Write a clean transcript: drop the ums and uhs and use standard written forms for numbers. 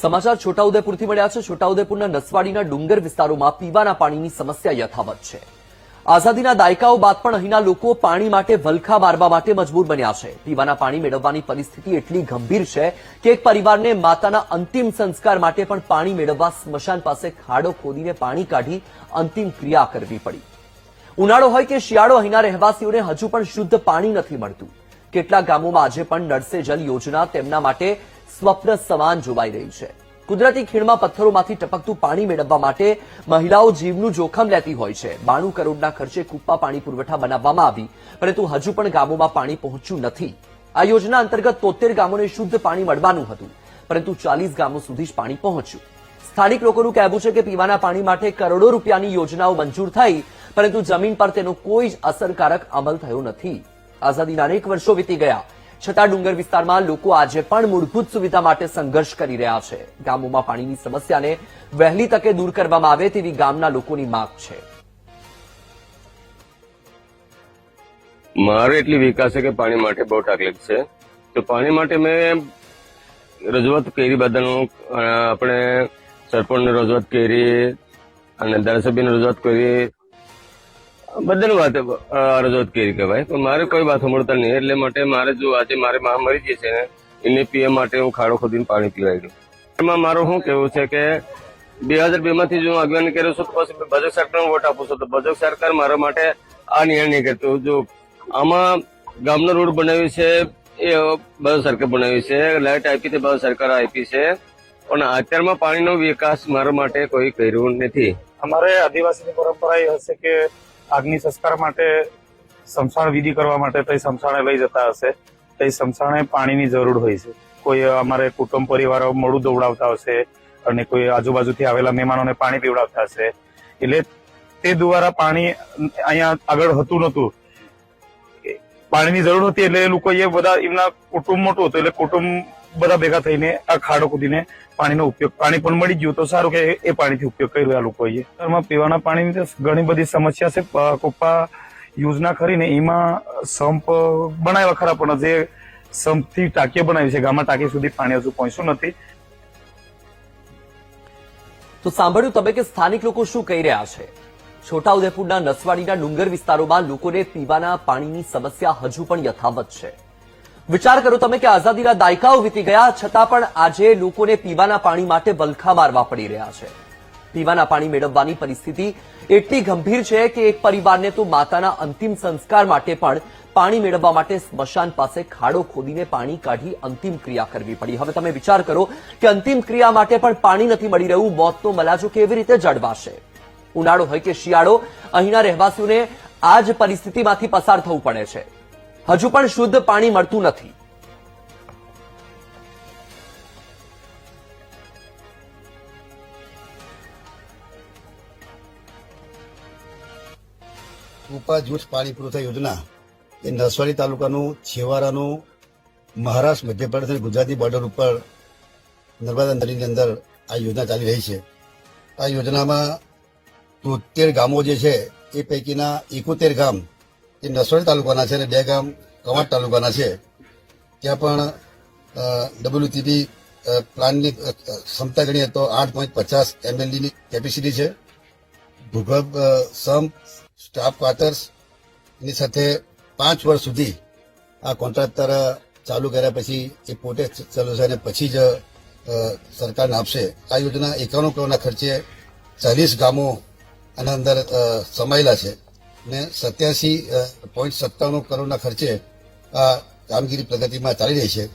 સમાચાર છોટાઉદેપુરથી મળ્યા છે। છોટાઉદેપુરના નસવાડીના ડુંગર વિસ્તારોમાં પીવાના પાણીની સમસ્યા યથાવત છે। આઝાદીના દાયકાઓ બાદ પણ અહીંના લોકો પાણી માટે વલખા મારવા માટે મજબૂર બન્યા છે। પીવાના પાણી મેળવવાની પરિસ્થિતિ એટલી ગંભીર છે કે એક પરિવારને માતાના અંતિમ સંસ્કાર માટે પણ પાણી મેળવવા સ્મશાન પાસે ખાડો ખોદીને પાણી કાઢી અંતિમ ક્રિયા કરવી પડી। ઉનાળો હોય કે શિયાળો, અહીંના રહેવાસીઓને હજુ પણ શુદ્ધ પાણી નથી મળતું। કેટલાક ગામોમાં આજે પણ નળ સે જલ યોજના તેમના માટે સ્વપ્ન સમાન જોવાઈ રહી છે। કુદરતી ખીણમાં પથ્થરોમાંથી ટપકતું પાણી મેળવવા માટે મહિલાઓ જીવનું જોખમ લેતી હોય છે। 92 કરોડના ખર્ચે કુપ્પા પાણી પુરવઠા બનાવવામાં આવી, પરંતુ હજુ પણ ગામોમાં પાણી પહોંચ્યું નથી। આ યોજના અંતર્ગત 73 ગામોને શુદ્ધ પાણી મળવાનું હતું, પરંતુ 40 ગામો સુધી જ પાણી પહોંચ્યું। સ્થાનિક લોકોનું કહેવું છે કે પીવાના પાણી માટે કરોડો રૂપિયાની યોજનાઓ મંજૂર થઈ, પરંતુ જમીન પર તેનો કોઈ જ અસરકારક અમલ થયો નથી। આઝાદીના અનેક વર્ષો વીતી ગયા, છતાં ડુંગર વિસ્તારમાં લોકો આજે પણ મૂળભૂત સુવિધા માટે સંઘર્ષ કરી રહ્યા છે। ગામોમાં પાણીની સમસ્યાને વહેલી તકે દૂર કરવામાં આવે તેવી ગામના લોકોની માંગ છે। મારે એટલી વિકાસ છે કે પાણી માટે બહુ તકલીફ છે, તો પાણી માટે મેં રજૂઆત કરી બધાનું, આપણે સરપંચને રજૂઆત કરી અને ધારાસભ્યને રજૂઆત કરી, બધાની વાત રજૂઆત કરી કે ભાઈ મારે કોઈ વાત સાંભળતા નહીં। એટલે માટે મારે જો આજે મારે મા મરી ગઈ છે ને, એને પીવા માટે હું ખાડો ખોદીને પાણી પીવાઈ ગયું। એમાં મારું શું કેવું છે કે 2002 માંથી જો આગેવાની કર્યો છું, તો પછી ભાજપ સરકારને વોટ આપું છું, તો ભાજપ સરકાર મારા માટે આ નિર્ણય નહીં કરતો। જો આમાં ગામનો રોડ બનાવ્યો છે એ ભાજપ સરકાર બનાવ્યું છે, લાઇટ આપી તે ભાજપ સરકાર આપી છે, પણ અત્યારમાં પાણીનો વિકાસ મારા માટે કોઈ કર્યું નથી। અમારે આદિવાસીની પરંપરા એ હશે કે આગની સંસ્કાર માટે સમસાણ વિધિ કરવા માટે તો સમસાણે લઈ જતા હશે, તો સમસાણે પાણીની જરૂર હોય છે। કોઈ અમારે કુટુંબ પરિવારો મોડું દોવડાવતા હશે અને કોઈ આજુબાજુથી આવેલા મહેમાનોને પાણી પીવડાવતા હશે, એટલે તે દ્વારા પાણી અહીંયા આગળ હતું નહોતું, પાણીની જરૂર હતી, એટલે એ લોકો એ બધા એમના કુટુંબ મોટું હતું, એટલે કુટુંબ બધા ભેગા થઈને આ ખાડો ખોદીને પાણીનો ઉપયોગ, પાણી પણ મળી ગયું તો સારું કે એ પાણીથી ઉપયોગ કર્યો આ લોકોએ। ઘરમાં પીવાના પાણીની ઘણી બધી સમસ્યા છે। કોપા યોજના કરીને એમાં સંપ બનાવ્યા ખરા, પણ જે સંપથી ટાંકીઓ બનાવી છે, ગામમાં ટાંકી સુધી પાણી હજુ પહોંચ્યું નથી। તો સાંભળ્યું તમે કે સ્થાનિક લોકો શું કહી રહ્યા છે। છોટાઉદેપુરના નસવાડીના ડુંગર વિસ્તારોમાં લોકોને પીવાના પાણીની સમસ્યા હજુ પણ યથાવત છે। વિચાર કરો તમે કે આઝાદીના દાયકાઓ વીતી ગયા, છતાં પણ આજે લોકોને પીવાના પાણી માટે વલખા મારવા પડી રહ્યા છે। પીવાના પાણી મેળવવાની પરિસ્થિતિ એટલી ગંભીર છે કે એક પરિવારને તો માતાના અંતિમ સંસ્કાર માટે પણ પાણી મેળવવા માટે સ્મશાન પાસે ખાડો ખોદીને પાણી કાઢી અંતિમ ક્રિયા કરવી પડી। હવે તમે વિચાર કરો કે અંતિમ ક્રિયા માટે પણ પાણી નથી મળી રહ્યું, મોતનો મલાજો કેવી રીતે જળવાશે। ઉનાળો હોય કે શિયાળો, અહીંના રહેવાસીઓને આ જ પરિસ્થિતિમાંથી પસાર થવું પડે છે। હજુ પણ શુદ્ધ પાણી મળતું નથી। કુપ્પા જૂથ પાણી પુરવઠા યોજના એ નસવાડી તાલુકાનું છેવાડાનું મહારાષ્ટ્ર, મધ્યપ્રદેશ અને ગુજરાતની બોર્ડર ઉપર નર્મદા નદીની અંદર આ યોજના ચાલી રહી છે। આ યોજનામાં 73 ગામો જે છે એ પૈકીના 71 ગામ એ નસવાડી તાલુકાના છે અને 2 ગામ કવાંટ તાલુકાના છે। ત્યાં પણ WTP પ્લાન્ટની ક્ષમતા ગણીએ તો 8.50 MLD ની કેપેસિટી છે। ભૂગર્ભ સંપ, સ્ટાફ ક્વાર્ટર્સ એની સાથે 5 વર્ષ સુધી આ કોન્ટ્રાક્ટર ચાલુ કર્યા પછી એ પોતે ચલાવશે અને પછી જ સરકારને આપશે। આ યોજના 91 કરોડના ખર્ચે 40 ગામો આના અંદર સમાયેલા છે ને 87.97 કરોડના ખર્ચે આ કામગીરી પ્રગતિમાં ચાલી રહી છે।